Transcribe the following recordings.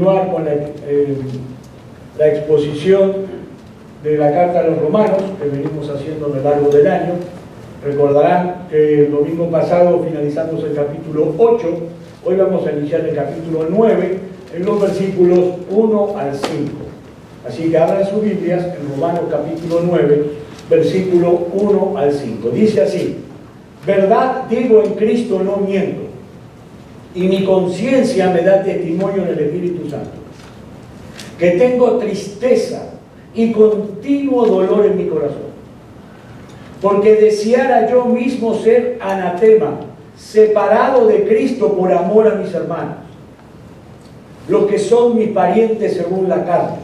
continuar con la exposición de la carta a los romanos que venimos haciendo a lo largo del año. Recordarán que el domingo pasado finalizamos el capítulo 8, hoy vamos a iniciar el capítulo 9 en los versículos 1 al 5. Así que abran sus Biblias en Romanos capítulo 9, versículo 1 al 5. Dice así: verdad digo en Cristo, no miento, y mi conciencia me da testimonio en el Espíritu Santo, que tengo tristeza y continuo dolor en mi corazón, porque deseara yo mismo ser anatema, separado de Cristo por amor a mis hermanos, los que son mis parientes según la carne,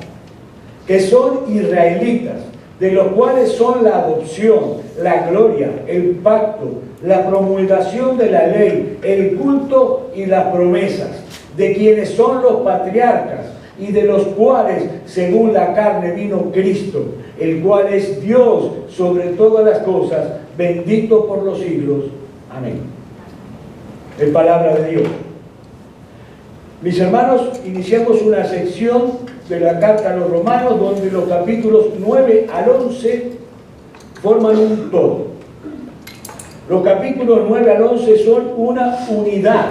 que son israelitas, de los cuales son la adopción, la gloria, el pacto, la promulgación de la ley, el culto y las promesas, de quienes son los patriarcas, y de los cuales, según la carne, vino Cristo, el cual es Dios sobre todas las cosas, bendito por los siglos. Amén. Es palabra de Dios. Mis hermanos, iniciamos una sección de la carta a los romanos donde los capítulos 9 al 11 forman un todo. Los capítulos 9 al 11 son una unidad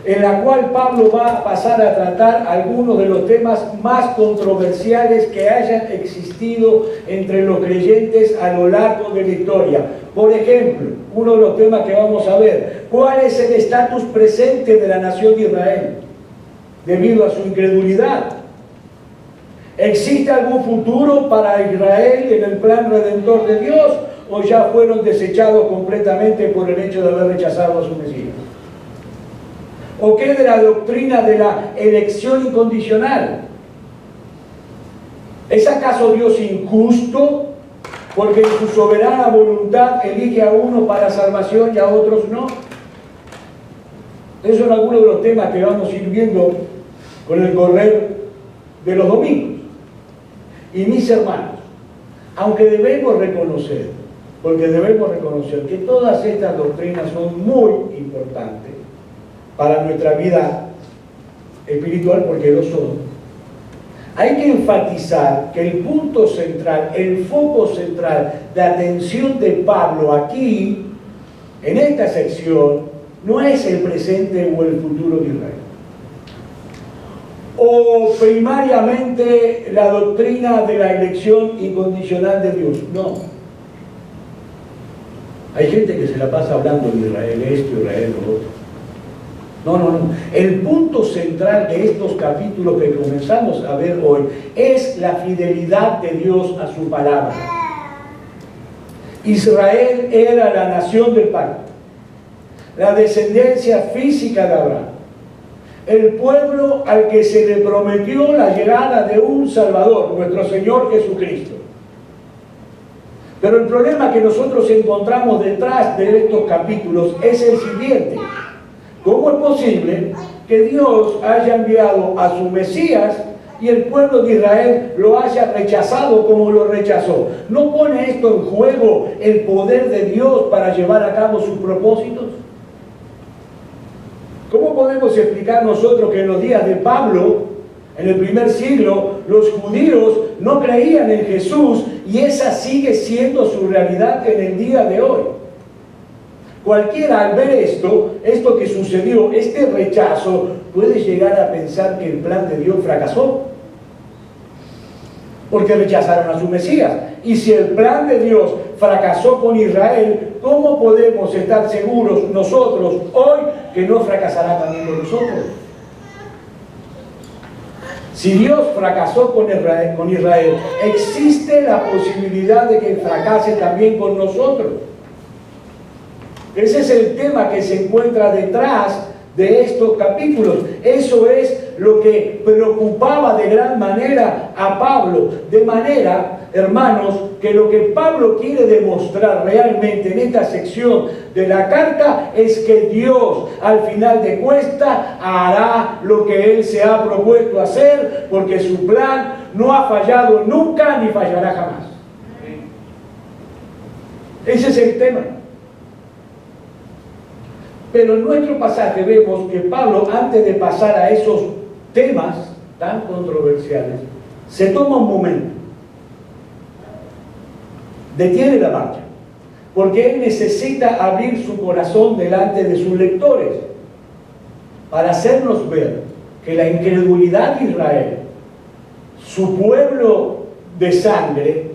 en la cual Pablo va a pasar a tratar algunos de los temas más controversiales que hayan existido entre los creyentes a lo largo de la historia. Por ejemplo, uno de los temas que vamos a ver: ¿cuál es el estatus presente de la nación de Israel debido a su incredulidad? ¿Existe algún futuro para Israel en el plan redentor de Dios, o ya fueron desechados completamente por el hecho de haber rechazado a su Mesías? ¿O qué de la doctrina de la elección incondicional? ¿Es acaso Dios injusto porque en su soberana voluntad elige a uno para salvación y a otros no? Esos son algunos de los temas que vamos a ir viendo con el correr de los domingos. Y mis hermanos, aunque debemos reconocer, que todas estas doctrinas son muy importantes para nuestra vida espiritual, porque lo son, hay que enfatizar que el punto central, el foco central de atención de Pablo aquí, en esta sección, no es el presente o el futuro de Israel, o primariamente la doctrina de la elección incondicional de Dios. No. Hay gente que se la pasa hablando de Israel esto, Israel lo otro. No. El punto central de estos capítulos que comenzamos a ver hoy es la fidelidad de Dios a su palabra. Israel era la nación del pacto, la descendencia física de Abraham, el pueblo al que se le prometió la llegada de un Salvador, nuestro Señor Jesucristo. Pero el problema que nosotros encontramos detrás de estos capítulos es el siguiente: ¿cómo es posible que Dios haya enviado a su Mesías y el pueblo de Israel lo haya rechazado como lo rechazó? ¿No pone esto en juego el poder de Dios para llevar a cabo sus propósitos? ¿Cómo podemos explicar nosotros que en los días de Pablo, en el primer siglo, los judíos no creían en Jesús y esa sigue siendo su realidad en el día de hoy? Cualquiera al ver esto que sucedió, este rechazo, puede llegar a pensar que el plan de Dios fracasó, porque rechazaron a su Mesías. Y si el plan de Dios fracasó con Israel, ¿cómo podemos estar seguros nosotros hoy que no fracasará también con nosotros? Si Dios fracasó con Israel, existe la posibilidad de que fracase también con nosotros. Ese es el tema que se encuentra detrás de estos capítulos. Eso es lo que preocupaba de gran manera a Pablo. De manera, hermanos, que lo que Pablo quiere demostrar realmente en esta sección de la carta es que Dios, al final de cuentas, hará lo que Él se ha propuesto hacer, porque su plan no ha fallado nunca ni fallará jamás. Ese es el tema. Pero en nuestro pasaje vemos que Pablo, antes de pasar a esos temas tan controversiales, se toma un momento, detiene la marcha, porque él necesita abrir su corazón delante de sus lectores para hacernos ver que la incredulidad de Israel, su pueblo de sangre,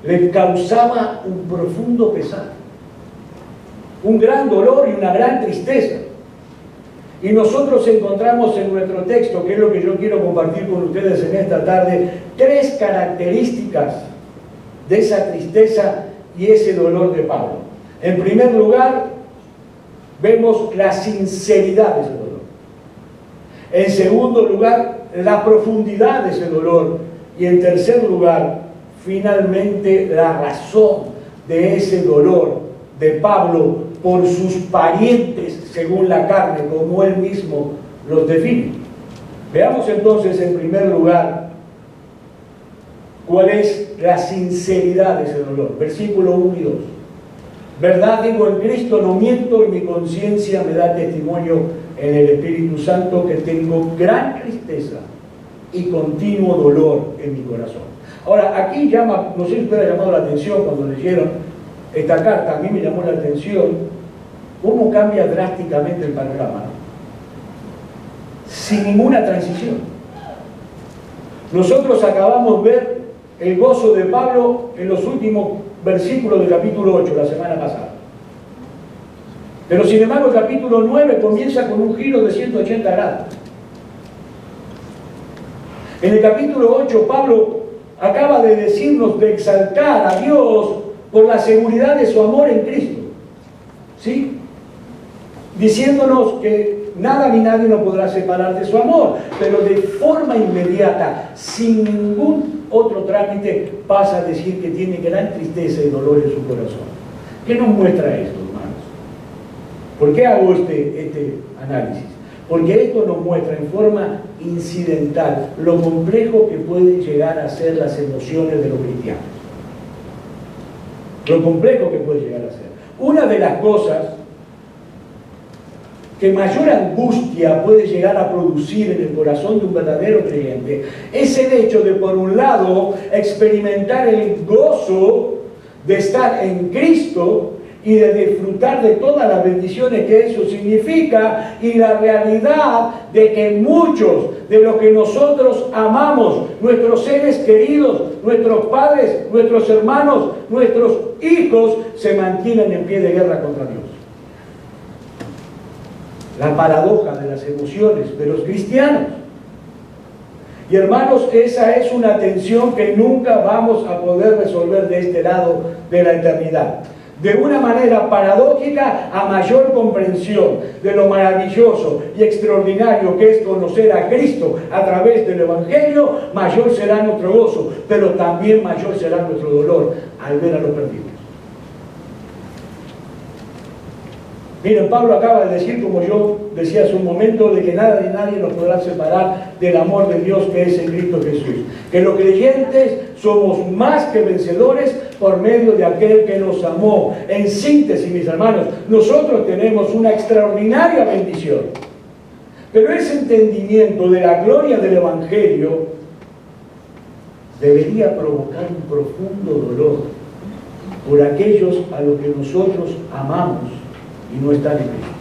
le causaba un profundo pesar, un gran dolor y una gran tristeza. Y nosotros encontramos en nuestro texto, que es lo que yo quiero compartir con ustedes en esta tarde, tres características de esa tristeza y ese dolor de Pablo. En primer lugar, vemos la sinceridad de ese dolor. En segundo lugar, la profundidad de ese dolor. Y en tercer lugar, finalmente, la razón de ese dolor de Pablo por sus parientes según la carne, como él mismo los define. Veamos entonces en primer lugar cuál es la sinceridad de ese dolor. Versículo 1 y 2. Verdad digo en Cristo, no miento, y mi conciencia me da testimonio en el Espíritu Santo que tengo gran tristeza y continuo dolor en mi corazón. Ahora, aquí llama, no sé si usted ha llamado la atención cuando leyeron esta carta, a mí me llamó la atención cómo cambia drásticamente el panorama, ¿no? Sin ninguna transición. Nosotros acabamos de ver el gozo de Pablo en los últimos versículos del capítulo 8, la semana pasada. Pero sin embargo el capítulo 9 comienza con un giro de 180 grados. En el capítulo 8 Pablo acaba de decirnos de exaltar a Dios por la seguridad de su amor en Cristo, ¿sí? Diciéndonos que nada ni nadie nos podrá separar de su amor, pero de forma inmediata, sin ningún otro trámite, pasa a decir que tiene gran tristeza y dolor en su corazón. ¿Qué nos muestra esto, hermanos? ¿Por qué hago este análisis? Porque esto nos muestra en forma incidental lo complejo que pueden llegar a ser las emociones de los cristianos. Lo complejo que puede llegar a ser. Una de las cosas que mayor angustia puede llegar a producir en el corazón de un verdadero creyente es el hecho de, por un lado, experimentar el gozo de estar en Cristo y de disfrutar de todas las bendiciones que eso significa, y la realidad de que muchos de los que nosotros amamos, nuestros seres queridos, nuestros padres, nuestros hermanos, nuestros hijos, se mantienen en pie de guerra contra Dios. La paradoja de las emociones de los cristianos. Y hermanos, esa es una tensión que nunca vamos a poder resolver de este lado de la eternidad. De una manera paradójica, a mayor comprensión de lo maravilloso y extraordinario que es conocer a Cristo a través del Evangelio, mayor será nuestro gozo, pero también mayor será nuestro dolor al ver a los perdidos. Miren, Pablo acaba de decir, como yo decía hace un momento, de que nada ni nadie nos podrá separar del amor de Dios que es en Cristo Jesús. Que los creyentes somos más que vencedores por medio de aquel que nos amó. En síntesis, mis hermanos, nosotros tenemos una extraordinaria bendición. Pero ese entendimiento de la gloria del Evangelio debería provocar un profundo dolor por aquellos a los que nosotros amamos y no están en Cristo.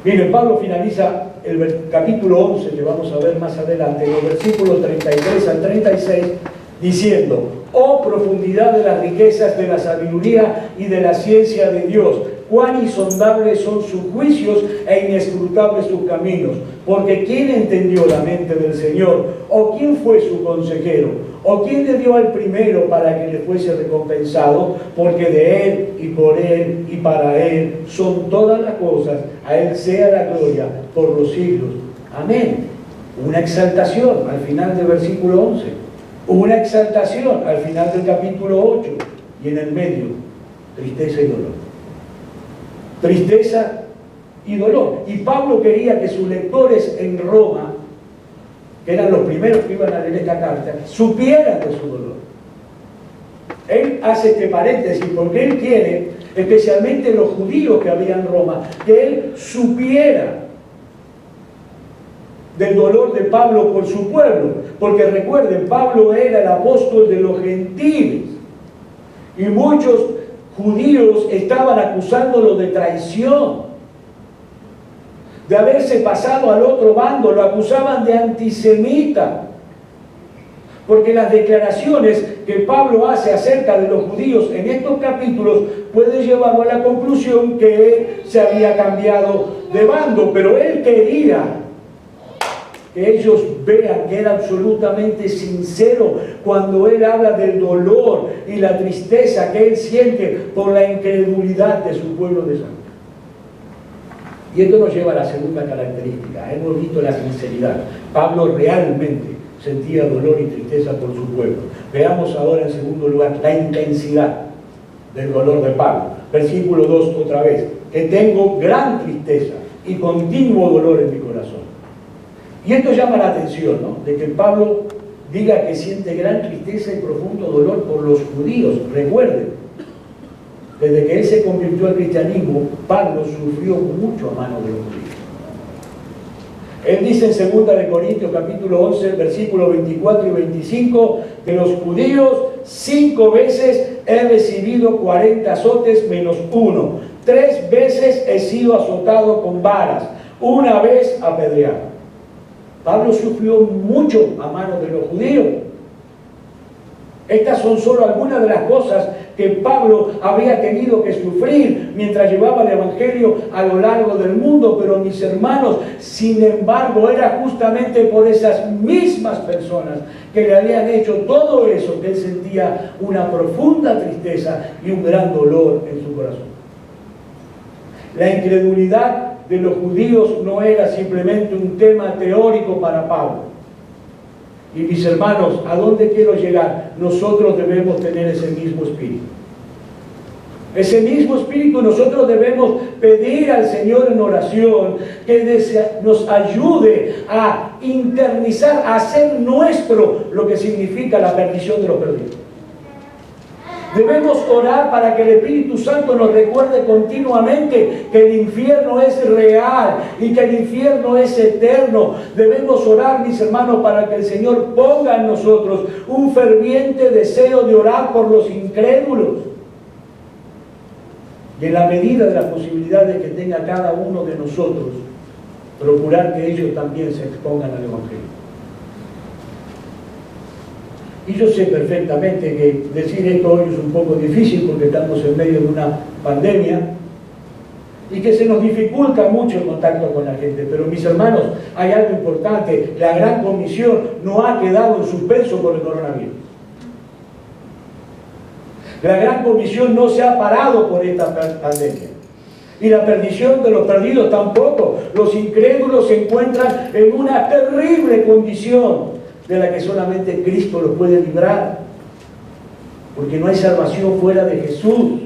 Miren, Pablo finaliza el capítulo 11, que vamos a ver más adelante, en los versículos 33 al 36, diciendo: oh profundidad de las riquezas de la sabiduría y de la ciencia de Dios, cuán insondables son sus juicios e inescrutables sus caminos. Porque ¿quién entendió la mente del Señor? ¿O quién fue su consejero? ¿O quién le dio al primero para que le fuese recompensado? Porque de Él y por Él y para Él son todas las cosas. A Él sea la gloria por los siglos. Amén. Una exaltación al final del versículo 11. Una exaltación al final del capítulo 8. Y en el medio, tristeza y dolor. Tristeza y dolor. Y Pablo quería que sus lectores en Roma, que eran los primeros que iban a leer esta carta, supieran de su dolor. Él hace este paréntesis porque él quiere, especialmente los judíos que había en Roma, que él supiera del dolor de Pablo por su pueblo, porque recuerden, Pablo era el apóstol de los gentiles y muchos judíos estaban acusándolo de traición, de haberse pasado al otro bando, lo acusaban de antisemita, porque las declaraciones que Pablo hace acerca de los judíos en estos capítulos pueden llevarlo a la conclusión que él se había cambiado de bando, pero él quería que ellos vean que era absolutamente sincero cuando él habla del dolor y la tristeza que él siente por la incredulidad de su pueblo de Santo. Y esto nos lleva a la segunda característica. Hemos visto la sinceridad. Pablo realmente sentía dolor y tristeza por su pueblo. Veamos ahora en segundo lugar la intensidad del dolor de Pablo. Versículo 2 otra vez. Que tengo gran tristeza y continuo dolor en mi corazón. Y esto llama la atención, ¿no? De que Pablo diga que siente gran tristeza y profundo dolor por los judíos. Recuerden, desde que él se convirtió al cristianismo, Pablo sufrió mucho a manos de los judíos. Él dice en 2 Corintios capítulo 11, versículos 24 y 25, de los judíos 5 veces he recibido 40 azotes menos 1. 3 veces he sido azotado con varas, 1 vez apedreado. Pablo sufrió mucho a manos de los judíos. Estas son solo algunas de las cosas que Pablo había tenido que sufrir mientras llevaba el Evangelio a lo largo del mundo. Pero mis hermanos, sin embargo, era justamente por esas mismas personas que le habían hecho todo eso que él sentía una profunda tristeza y un gran dolor en su corazón. La incredulidad de los judíos no era simplemente un tema teórico para Pablo. Y mis hermanos, ¿a dónde quiero llegar? Nosotros debemos tener ese mismo espíritu. Ese mismo espíritu nosotros debemos pedir al Señor en oración que nos ayude a internizar, a hacer nuestro lo que significa la perdición de los perdidos. Debemos orar para que el Espíritu Santo nos recuerde continuamente que el infierno es real y que el infierno es eterno. Debemos orar, mis hermanos, para que el Señor ponga en nosotros un ferviente deseo de orar por los incrédulos. Y en la medida de las posibilidades que tenga cada uno de nosotros, procurar que ellos también se expongan al Evangelio. Y yo sé perfectamente que decir esto hoy es un poco difícil porque estamos en medio de una pandemia y que se nos dificulta mucho el contacto con la gente. Pero mis hermanos, hay algo importante. La Gran Comisión no ha quedado en suspenso por el coronavirus. La Gran Comisión no se ha parado por esta pandemia. Y la perdición de los perdidos tampoco. Los incrédulos se encuentran en una terrible condición de la que solamente Cristo los puede librar, porque no hay salvación fuera de Jesús.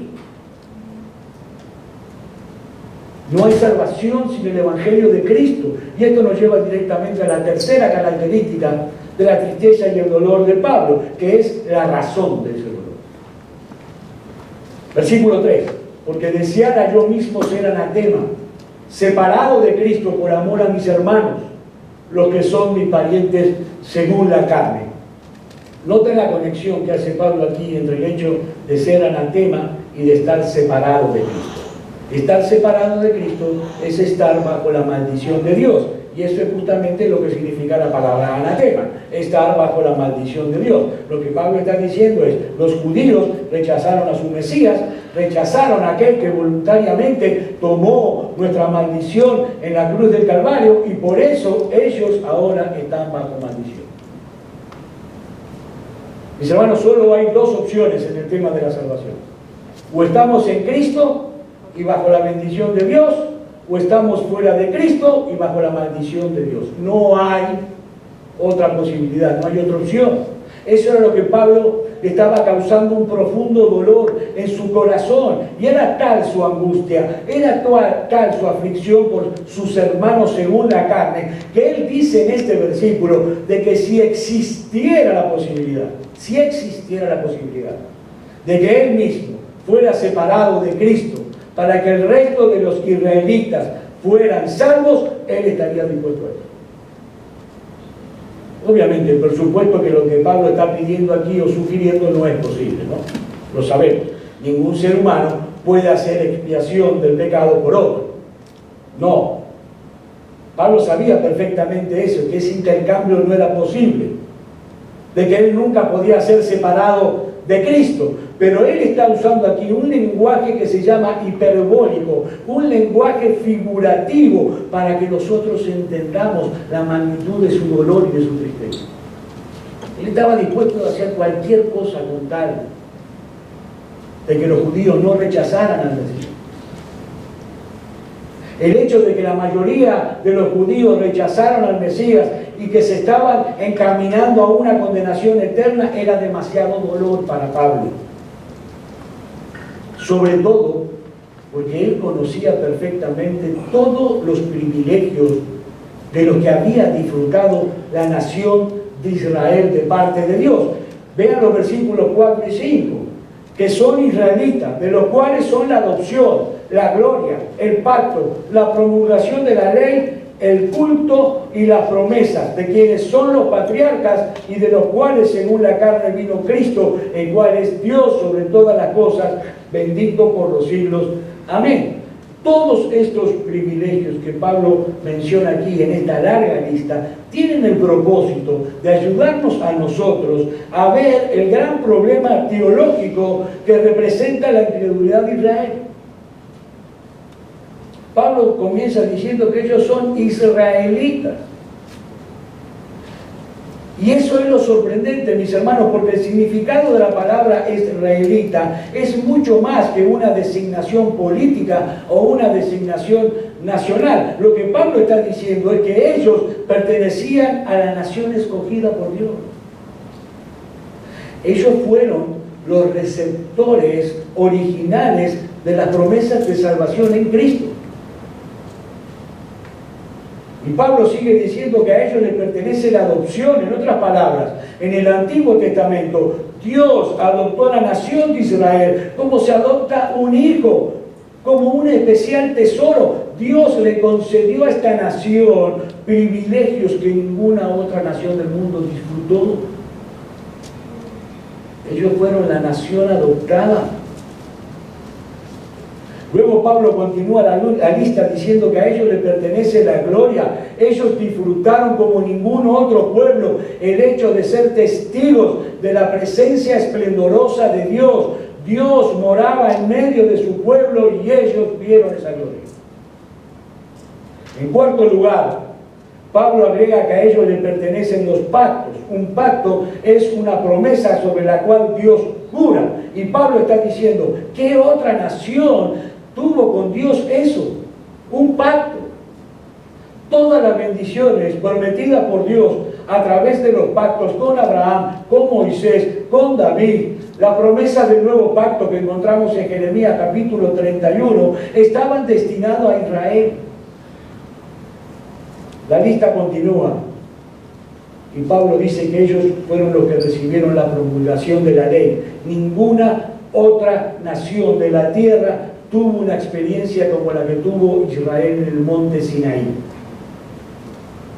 No hay salvación sin el Evangelio de Cristo. Y esto nos lleva directamente a la tercera característica de la tristeza y el dolor de Pablo, que es la razón de ese dolor. Versículo 3. Porque deseara yo mismo ser anatema, separado de Cristo por amor a mis hermanos, los que son mis parientes según la carne. Noten la conexión que hace Pablo aquí entre el hecho de ser anatema y de estar separado de Cristo. Estar separado de Cristo es estar bajo la maldición de Dios. Y eso es justamente lo que significa la palabra anatema, estar bajo la maldición de Dios. Lo que Pablo está diciendo es, los judíos rechazaron a su Mesías, rechazaron a aquel que voluntariamente tomó nuestra maldición en la cruz del Calvario, y por eso ellos ahora están bajo maldición. Mis hermanos, solo hay dos opciones en el tema de la salvación. O estamos en Cristo y bajo la bendición de Dios, o estamos fuera de Cristo y bajo la maldición de Dios. No hay otra posibilidad, no hay otra opción. Eso era lo que Pablo estaba causando un profundo dolor en su corazón. Y era tal su angustia, era tal su aflicción por sus hermanos según la carne, que él dice en este versículo de que si existiera la posibilidad de que él mismo fuera separado de Cristo, para que el resto de los israelitas fueran salvos, él estaría dispuesto a eso. Obviamente, por supuesto que lo que Pablo está pidiendo aquí o sugiriendo no es posible, ¿no? Lo sabemos. Ningún ser humano puede hacer expiación del pecado por otro. No. Pablo sabía perfectamente eso, que ese intercambio no era posible, de que él nunca podía ser separado de Cristo. Pero él está usando aquí un lenguaje que se llama hiperbólico, un lenguaje figurativo, para que nosotros entendamos la magnitud de su dolor y de su tristeza. Él estaba dispuesto a hacer cualquier cosa con tal de que los judíos no rechazaran al Mesías. El hecho de que la mayoría de los judíos rechazaron al Mesías y que se estaban encaminando a una condenación eterna era demasiado dolor para Pablo. Sobre todo porque él conocía perfectamente todos los privilegios de los que había disfrutado la nación de Israel de parte de Dios. Vean los versículos 4 y 5, que son israelitas, de los cuales son la adopción, la gloria, el pacto, la promulgación de la ley, el culto y las promesas, de quienes son los patriarcas y de los cuales según la carne vino Cristo, el cual es Dios sobre todas las cosas, bendito por los siglos. Amén. Todos estos privilegios que Pablo menciona aquí en esta larga lista tienen el propósito de ayudarnos a nosotros a ver el gran problema teológico que representa la incredulidad de Israel. Pablo comienza diciendo que ellos son israelitas. Y eso es lo sorprendente, mis hermanos, porque el significado de la palabra israelita es mucho más que una designación política o una designación nacional. Lo que Pablo está diciendo es que ellos pertenecían a la nación escogida por Dios. Ellos fueron los receptores originales de las promesas de salvación en Cristo. Y Pablo sigue diciendo que a ellos les pertenece la adopción. En otras palabras, en el Antiguo Testamento, Dios adoptó a la nación de Israel como se adopta un hijo, como un especial tesoro. Dios le concedió a esta nación privilegios que ninguna otra nación del mundo disfrutó. Ellos fueron la nación adoptada. Luego Pablo continúa la lista diciendo que a ellos les pertenece la gloria. Ellos disfrutaron como ningún otro pueblo el hecho de ser testigos de la presencia esplendorosa de Dios. Dios moraba en medio de su pueblo y ellos vieron esa gloria. En cuarto lugar, Pablo agrega que a ellos les pertenecen los pactos. Un pacto es una promesa sobre la cual Dios jura. Y Pablo está diciendo, ¿qué otra nación tuvo con Dios eso? Un pacto. Todas las bendiciones prometidas por Dios a través de los pactos con Abraham, con Moisés, con David, la promesa del nuevo pacto que encontramos en Jeremías capítulo 31, estaban destinados a Israel. La lista continúa y Pablo dice que ellos fueron los que recibieron la promulgación de la ley. Ninguna otra nación de la tierra tuvo una experiencia como la que tuvo Israel en el monte Sinaí.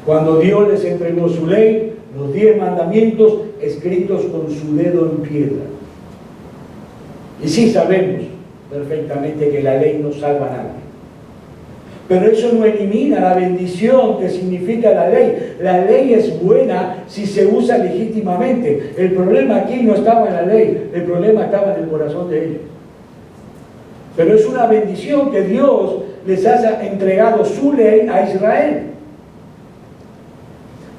Cuando Dios les entregó su ley, los 10 mandamientos escritos con su dedo en piedra. Y sí sabemos perfectamente que la ley no salva a nadie. Pero eso no elimina la bendición que significa la ley. La ley es buena si se usa legítimamente. El problema aquí no estaba en la ley, el problema estaba en el corazón de ellos. Pero es una bendición que Dios les haya entregado su ley a Israel.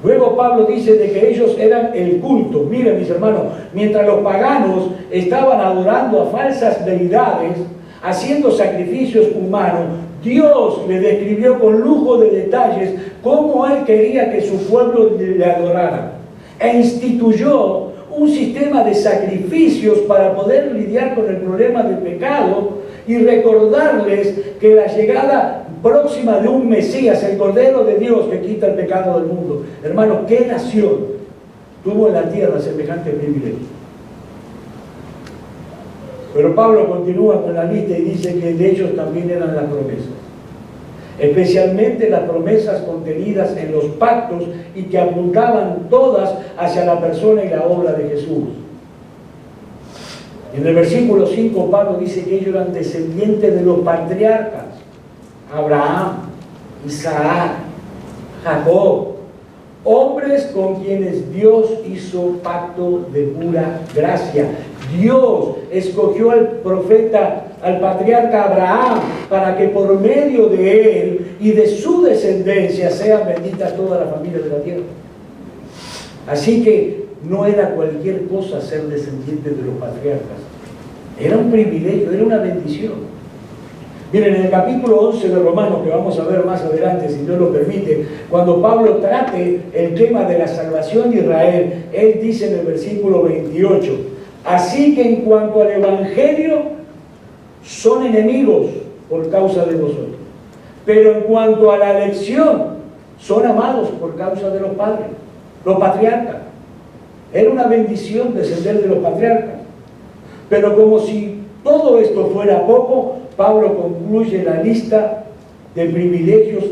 Luego Pablo dice de que ellos eran el culto. Miren, mis hermanos, mientras los paganos estaban adorando a falsas deidades, haciendo sacrificios humanos, Dios le describió con lujo de detalles cómo Él quería que su pueblo le adorara. E instituyó un sistema de sacrificios para poder lidiar con el problema del pecado y recordarles que la llegada próxima de un Mesías, el Cordero de Dios que quita el pecado del mundo. Hermano, ¿qué nación tuvo en la tierra semejante privilegio? Pero Pablo continúa con la lista y dice que de ellos también eran las promesas. especialmente las promesas contenidas en los pactos y que apuntaban todas hacia la persona y la obra de Jesús. En el versículo 5 Pablo dice que ellos eran descendientes de los patriarcas, Abraham, Isaac, Jacob, hombres con quienes Dios hizo pacto de pura gracia. Dios escogió al profeta, al patriarca Abraham, para que por medio de él y de su descendencia sean benditas todas las familias de la tierra. Así que no era cualquier cosa ser descendiente de los patriarcas. Era un privilegio, era una bendición. Miren, en el capítulo 11 de Romanos, que vamos a ver más adelante, si Dios lo permite, cuando Pablo trate el tema de la salvación de Israel, él dice en el versículo 28, así que en cuanto al Evangelio, son enemigos por causa de vosotros, pero en cuanto a la elección, son amados por causa de los padres, los patriarcas. Era una bendición descender de los patriarcas. Pero como si todo esto fuera poco, Pablo concluye la lista de privilegios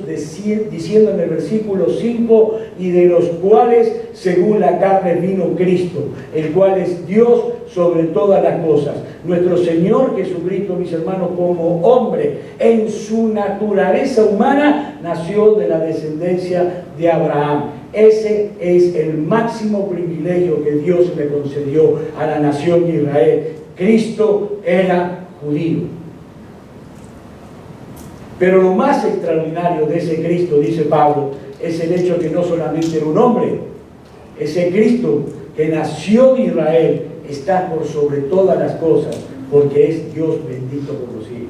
diciendo en el versículo 5, y de los cuales según la carne vino Cristo, el cual es Dios sobre todas las cosas. Nuestro Señor Jesucristo, mis hermanos, como hombre, en su naturaleza humana, nació de la descendencia de Abraham. Ese es el máximo privilegio que Dios le concedió a la nación de Israel. Cristo era judío. Pero lo más extraordinario de ese Cristo, dice Pablo, es el hecho que no solamente era un hombre. Ese Cristo que nació de Israel está por sobre todas las cosas, porque es Dios bendito por los siglos.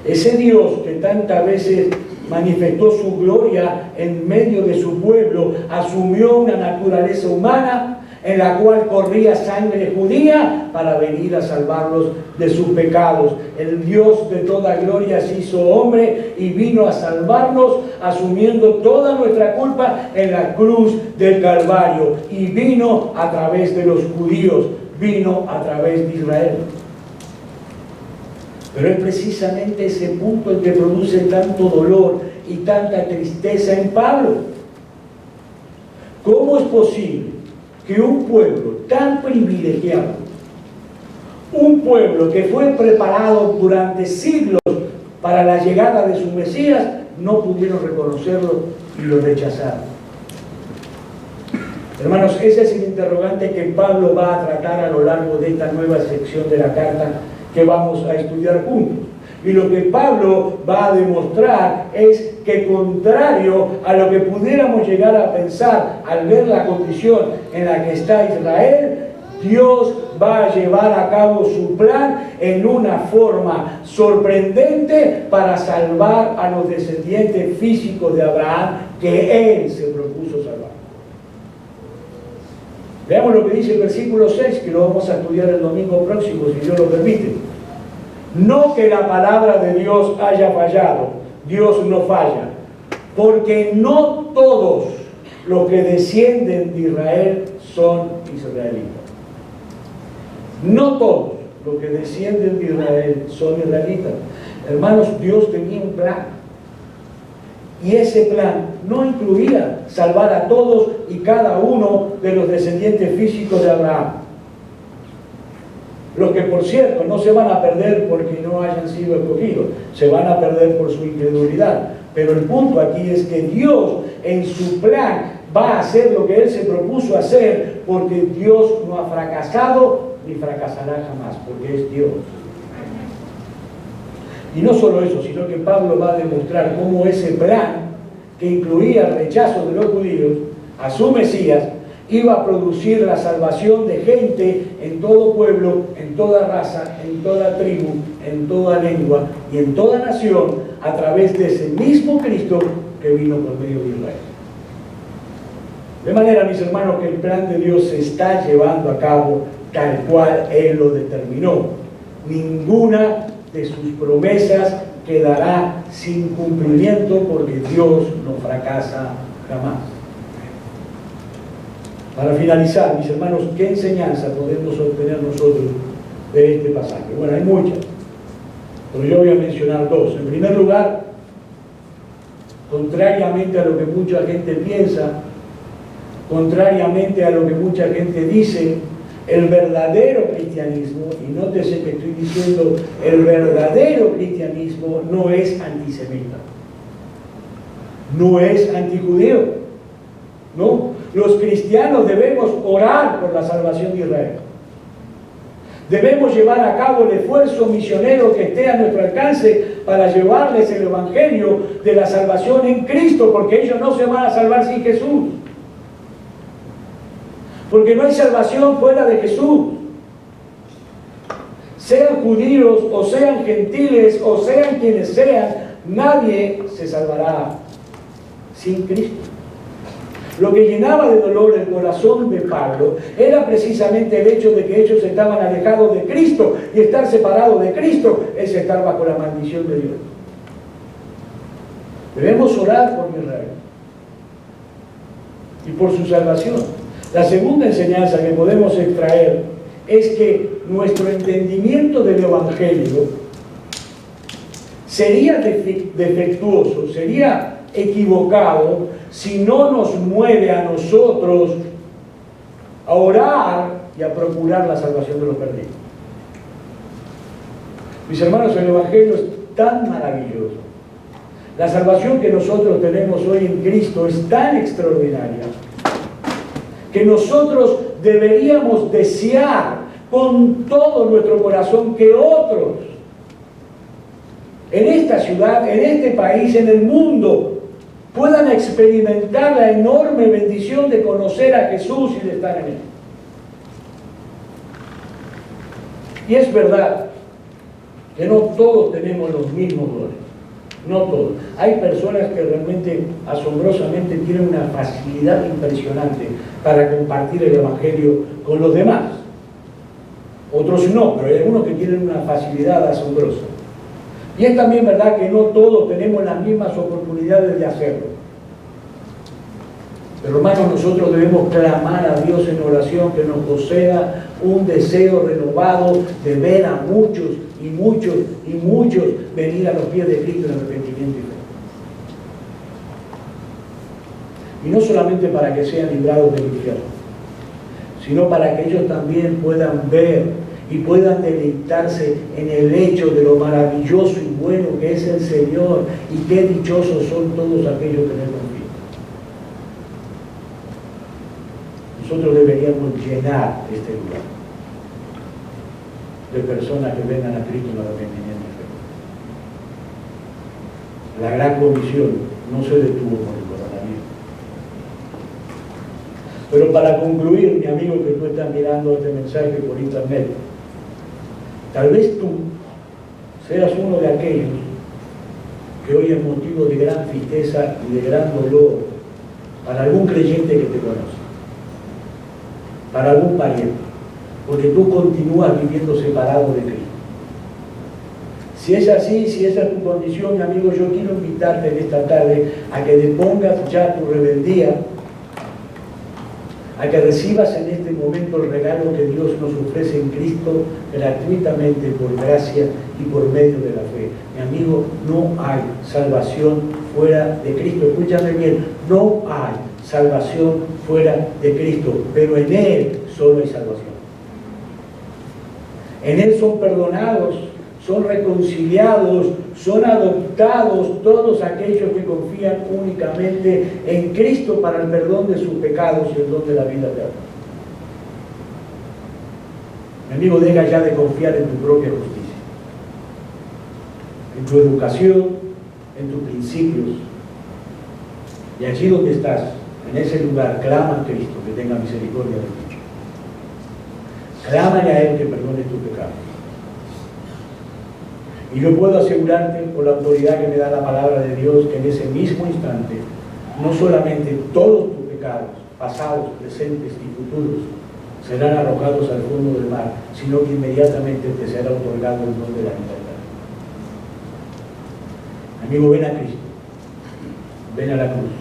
Ese Dios que tantas veces manifestó su gloria en medio de su pueblo, asumió una naturaleza humana en la cual corría sangre judía para venir a salvarlos de sus pecados. El Dios de toda gloria se hizo hombre y vino a salvarnos asumiendo toda nuestra culpa en la cruz del Calvario, y vino a través de los judíos, vino a través de Israel. Pero es precisamente ese punto el que produce tanto dolor y tanta tristeza en Pablo. ¿Cómo es posible que un pueblo tan privilegiado, un pueblo que fue preparado durante siglos para la llegada de su Mesías, no pudieron reconocerlo y lo rechazaron? Hermanos, ese es el interrogante que Pablo va a tratar a lo largo de esta nueva sección de la carta que vamos a estudiar juntos. Y lo que Pablo va a demostrar es que, contrario a lo que pudiéramos llegar a pensar al ver la condición en la que está Israel, Dios va a llevar a cabo su plan en una forma sorprendente para salvar a los descendientes físicos de Abraham que él se propuso salvar. Veamos lo que dice el versículo 6, que lo vamos a estudiar el domingo próximo, si Dios lo permite. No que la palabra de Dios haya fallado, Dios no falla, porque no todos los que descienden de Israel son israelitas. No todos los que descienden de Israel son israelitas. Hermanos, Dios tenía un plan. Y ese plan no incluía salvar a todos y cada uno de los descendientes físicos de Abraham. Los que, por cierto, no se van a perder porque no hayan sido escogidos, se van a perder por su incredulidad. Pero el punto aquí es que Dios, en su plan, va a hacer lo que Él se propuso hacer, porque Dios no ha fracasado ni fracasará jamás, porque es Dios. Y no solo eso, sino que Pablo va a demostrar cómo ese plan, que incluía el rechazo de los judíos a su Mesías, iba a producir la salvación de gente en todo pueblo, en toda raza, en toda tribu, en toda lengua y en toda nación, a través de ese mismo Cristo que vino por medio de Israel. De manera, mis hermanos, que el plan de Dios se está llevando a cabo tal cual Él lo determinó. Ninguna de sus promesas quedará sin cumplimiento, porque Dios no fracasa jamás. Para finalizar, mis hermanos, ¿qué enseñanza podemos obtener nosotros de este pasaje? Bueno, hay muchas, pero yo voy a mencionar dos. En primer lugar, contrariamente a lo que mucha gente piensa, contrariamente a lo que mucha gente dice, el verdadero cristianismo, y nótese que estoy diciendo el verdadero cristianismo, no es antisemita, no es antijudío, ¿no? Los cristianos debemos orar por la salvación de Israel. Debemos llevar a cabo el esfuerzo misionero que esté a nuestro alcance para llevarles el evangelio de la salvación en Cristo, porque ellos no se van a salvar sin Jesús. Porque no hay salvación fuera de Jesús. Sean judíos o sean gentiles o sean quienes sean, nadie se salvará sin Cristo. Lo que llenaba de dolor el corazón de Pablo era precisamente el hecho de que ellos estaban alejados de Cristo, y estar separados de Cristo es estar bajo la maldición de Dios. Debemos orar por Israel y por su salvación. La segunda enseñanza que podemos extraer es que nuestro entendimiento del Evangelio sería defectuoso, sería equivocado si no nos mueve a nosotros a orar y a procurar la salvación de los perdidos. Mis hermanos, el Evangelio es tan maravilloso. La salvación que nosotros tenemos hoy en Cristo es tan extraordinaria que nosotros deberíamos desear con todo nuestro corazón que otros en esta ciudad, en este país, en el mundo, puedan experimentar la enorme bendición de conocer a Jesús y de estar en Él. Y es verdad que no todos tenemos los mismos dones, no todos. Hay personas que realmente asombrosamente tienen una facilidad impresionante para compartir el Evangelio con los demás. Otros no, pero hay algunos que tienen una facilidad asombrosa. Y es también verdad que no todos tenemos las mismas oportunidades de hacerlo. Pero hermanos, nosotros debemos clamar a Dios en oración que nos conceda un deseo renovado de ver a muchos y muchos y muchos venir a los pies de Cristo en arrepentimiento y fe. Y no solamente para que sean librados del infierno, sino para que ellos también puedan ver y puedan deleitarse en el hecho de lo maravilloso y bueno que es el Señor, y qué dichosos son todos aquellos que en Él confían. Nosotros deberíamos llenar este lugar de personas que vengan a Cristo en arrepentimiento y fe. La gran comisión no se detuvo por el coronavirus. Pero para concluir, mi amigo, que tú estás mirando este mensaje por internet, tal vez tú seas uno de aquellos que hoy es motivo de gran tristeza y de gran dolor para algún creyente que te conoce, para algún pariente, porque tú continúas viviendo separado de Cristo. Si es así, si esa es tu condición, mi amigo, yo quiero invitarte en esta tarde a que depongas ya tu rebeldía, a que recibas en este momento el regalo que Dios nos ofrece en Cristo gratuitamente por gracia y por medio de la fe. Mi amigo, no hay salvación fuera de Cristo. Escúchame bien, no hay salvación fuera de Cristo, pero en Él solo hay salvación. En Él son perdonados, son reconciliados, son adoptados todos aquellos que confían únicamente en Cristo para el perdón de sus pecados y el don de la vida eterna. Mi amigo, deja ya de confiar en tu propia justicia, en tu educación, en tus principios. Y allí donde estás, en ese lugar, clama a Cristo que tenga misericordia de ti. Clámale a Él que perdone tus pecados. Y yo puedo asegurarte, por la autoridad que me da la palabra de Dios, que en ese mismo instante, no solamente todos tus pecados, pasados, presentes y futuros, serán arrojados al fondo del mar, sino que inmediatamente te será otorgado el don de la vida eterna. Amigo, ven a Cristo, ven a la cruz,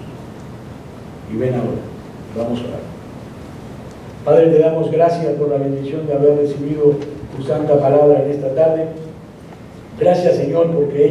y ven ahora. Vamos a orar. Padre, te damos gracias por la bendición de haber recibido tu santa palabra en esta tarde. Gracias, Señor, porque